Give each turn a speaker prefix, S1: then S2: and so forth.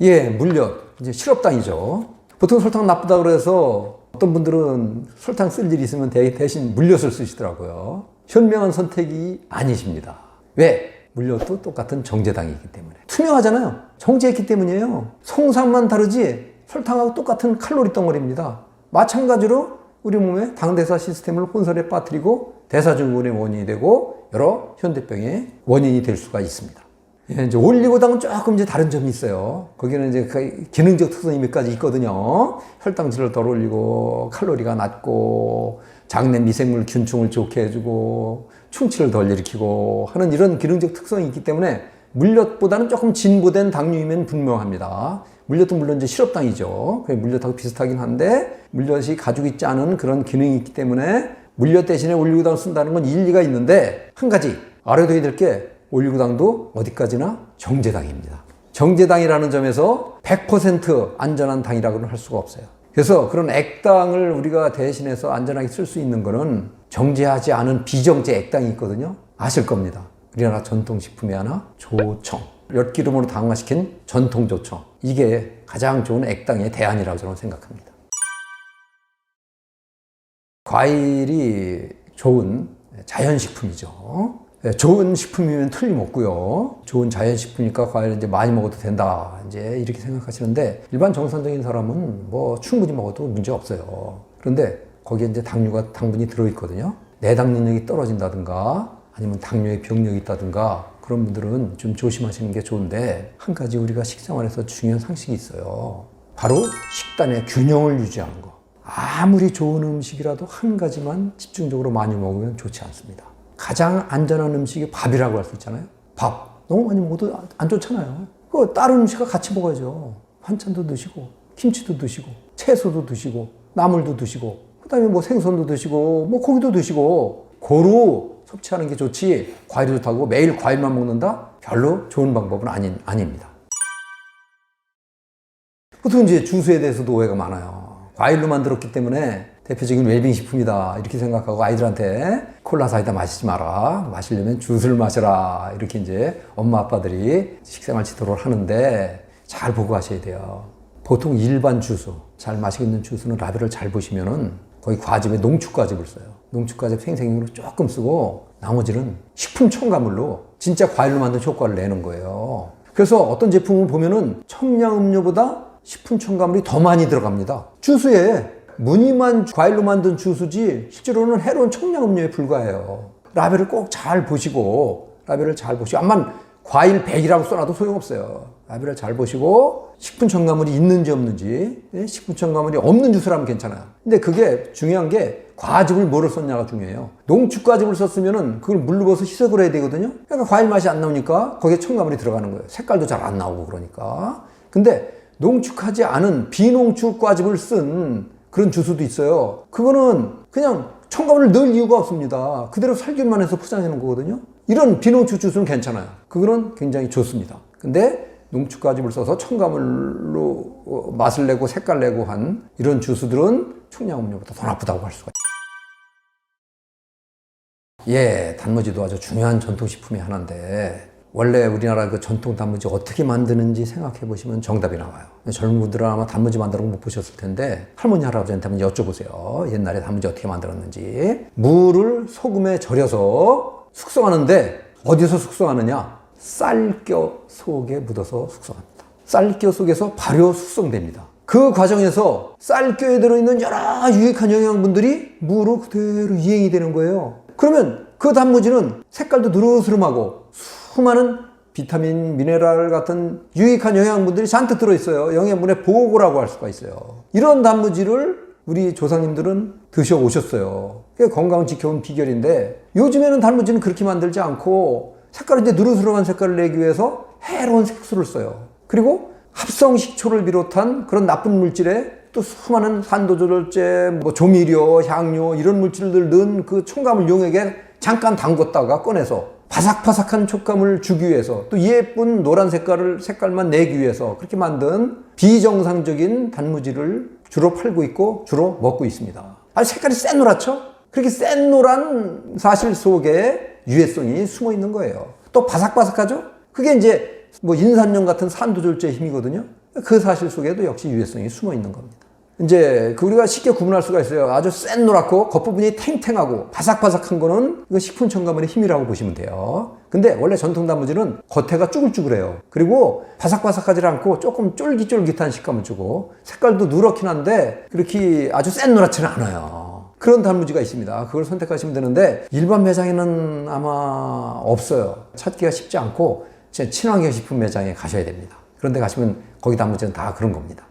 S1: 예, 물엿. 이제 실업당이죠. 보통 설탕 나쁘다 그래서 어떤 분들은 설탕 쓸 일이 있으면 대신 물엿을 쓰시더라고요. 현명한 선택이 아니십니다. 왜? 물엿도 똑같은 정제당이기 때문에. 투명하잖아요. 정제했기 때문이에요. 성상만 다르지 설탕하고 똑같은 칼로리 덩어리입니다. 마찬가지로 우리 몸의 당대사 시스템을 혼선에 빠뜨리고 대사증후군의 원인이 되고 여러 현대병의 원인이 될 수가 있습니다. 예, 이제 올리고당은 조금 이제 다른 점이 있어요. 거기는 이제 그 기능적 특성이 몇 가지 있거든요. 혈당질을 덜 올리고 칼로리가 낮고 장내 미생물 균층을 좋게 해주고 충치를 덜 일으키고 하는 이런 기능적 특성이 있기 때문에 물엿보다는 조금 진보된 당류임은 분명합니다. 물엿도 물론 이제 실업당이죠. 물엿하고 비슷하긴 한데 물엿이 가지고 있지 않은 그런 기능이 있기 때문에 물엿 대신에 올리고당을 쓴다는 건 일리가 있는데 한 가지 알아둬야 될 게 올리고당도 어디까지나 정제당입니다. 정제당이라는 점에서 100% 안전한 당이라고는 할 수가 없어요. 그래서 그런 액당을 우리가 대신해서 안전하게 쓸 수 있는 거는 정제하지 않은 비정제 액당이 있거든요. 아실 겁니다. 우리나라 전통식품의 하나 조청. 엿기름으로 당화시킨 전통조청. 이게 가장 좋은 액당의 대안이라고 저는 생각합니다. 과일이 좋은 자연식품이죠. 좋은 식품이면 틀림없고요. 좋은 자연식품이니까 과일을 이제 많이 먹어도 된다. 이제 이렇게 생각하시는데 일반 정상적인 사람은 뭐 충분히 먹어도 문제 없어요. 그런데 거기에 이제 당분이 들어있거든요. 내당 능력이 떨어진다든가 아니면 당뇨의 병력이 있다든가 그런 분들은 좀 조심하시는 게 좋은데 한 가지 우리가 식생활에서 중요한 상식이 있어요. 바로 식단의 균형을 유지하는 거. 아무리 좋은 음식이라도 한 가지만 집중적으로 많이 먹으면 좋지 않습니다. 가장 안전한 음식이 밥이라고 할 수 있잖아요. 밥. 너무 많이 먹어도 안 좋잖아요. 다른 음식과 같이 먹어야죠. 반찬도 드시고, 김치도 드시고, 채소도 드시고, 나물도 드시고, 그 다음에 뭐 생선도 드시고, 뭐 고기도 드시고, 고루 섭취하는 게 좋지, 과일이 좋다고 매일 과일만 먹는다? 별로 좋은 방법은 아닙니다. 보통 이제 주스에 대해서도 오해가 많아요. 과일로 만들었기 때문에 대표적인 웰빙 식품이다 이렇게 생각하고 아이들한테 콜라 사이다 마시지 마라, 마시려면 주스를 마셔라 이렇게 이제 엄마 아빠들이 식생활 지도를 하는데 잘 보고 하셔야 돼요. 보통 일반 주스, 잘 마시고 있는 주스는 라벨을 잘 보시면은 거의 과즙에 농축과즙을 써요. 농축과즙 생생으로 조금 쓰고 나머지는 식품 첨가물로 진짜 과일로 만든 효과를 내는 거예요. 그래서 어떤 제품을 보면은 청량음료보다 식품 첨가물이 더 많이 들어갑니다. 주스에 무늬만 과일로 만든 주스지 실제로는 해로운 청량음료에 불과해요. 라벨을 꼭 잘 보시고 암만 과일 100이라고 써놔도 소용없어요. 라벨을 잘 보시고 식품 첨가물이 있는지 없는지, 식품 첨가물이 없는 주스라면 괜찮아요. 근데 그게 중요한 게 과즙을 뭐를 썼냐가 중요해요. 농축과즙을 썼으면은 그걸 물로 벗어 희석을 해야 되거든요. 그러니까 과일 맛이 안 나오니까 거기에 첨가물이 들어가는 거예요. 색깔도 잘 안 나오고 그러니까. 근데 농축하지 않은 비농축과즙을 쓴 그런 주스도 있어요. 그거는 그냥 첨가물을 넣을 이유가 없습니다. 그대로 살균만 해서 포장해놓은 거거든요. 이런 비농축 주스는 괜찮아요. 그거는 굉장히 좋습니다. 근데 농축과즙을 써서 첨가물로 맛을 내고 색깔 내고 한 이런 주스들은 청량음료보다 더 나쁘다고 할 수가 있어요. 예, 단무지도 아주 중요한 전통식품의 하나인데 원래 우리나라 그 전통 단무지 어떻게 만드는지 생각해 보시면 정답이 나와요. 젊은 분들은 아마 단무지 만드는 거 못 보셨을 텐데 할머니 할아버지한테 한번 여쭤보세요. 옛날에 단무지 어떻게 만들었는지. 물을 소금에 절여서 숙성하는데 어디서 숙성하느냐? 쌀겨 속에 묻어서 숙성합니다. 쌀겨 속에서 발효 숙성됩니다. 그 과정에서 쌀겨에 들어있는 여러 유익한 영양분들이 무로 그대로 이행이 되는 거예요. 그러면 그 단무지는 색깔도 느르스름하고 수많은 비타민, 미네랄 같은 유익한 영양분들이 잔뜩 들어있어요. 영양분의 보고라고 할 수가 있어요. 이런 단무지를 우리 조상님들은 드셔오셨어요. 그게 건강을 지켜온 비결인데 요즘에는 단무지는 그렇게 만들지 않고 색깔을 이제 느르스름한 색깔을 내기 위해서 해로운 색소를 써요. 그리고 합성식초를 비롯한 그런 나쁜 물질에 또 수많은 산도조절제, 뭐 조미료, 향료 이런 물질들 넣은 그 첨가물 용액에 잠깐 담궜다가 꺼내서 바삭바삭한 촉감을 주기 위해서 또 예쁜 노란 색깔만 내기 위해서 그렇게 만든 비정상적인 단무지를 주로 팔고 있고 주로 먹고 있습니다. 아주 색깔이 쎄노랗죠? 그렇게 쎄노란 사실 속에 유해성이 숨어 있는 거예요. 또 바삭바삭하죠? 그게 이제 뭐 인산염 같은 산도절제의 힘이거든요. 그 사실 속에도 역시 유해성이 숨어 있는 겁니다. 이제 우리가 쉽게 구분할 수가 있어요. 아주 센 노랗고 겉부분이 탱탱하고 바삭바삭한 거는 이거 식품 첨가물의 힘이라고 보시면 돼요. 근데 원래 전통 단무지는 겉에가 쭈글쭈글해요. 그리고 바삭바삭하지 않고 조금 쫄깃쫄깃한 식감을 주고 색깔도 누렇긴 한데 그렇게 아주 센 노랗지는 않아요. 그런 단무지가 있습니다. 그걸 선택하시면 되는데 일반 매장에는 아마 없어요. 찾기가 쉽지 않고 친환경 식품 매장에 가셔야 됩니다. 그런데 가시면 거기 단무지는 다 그런 겁니다.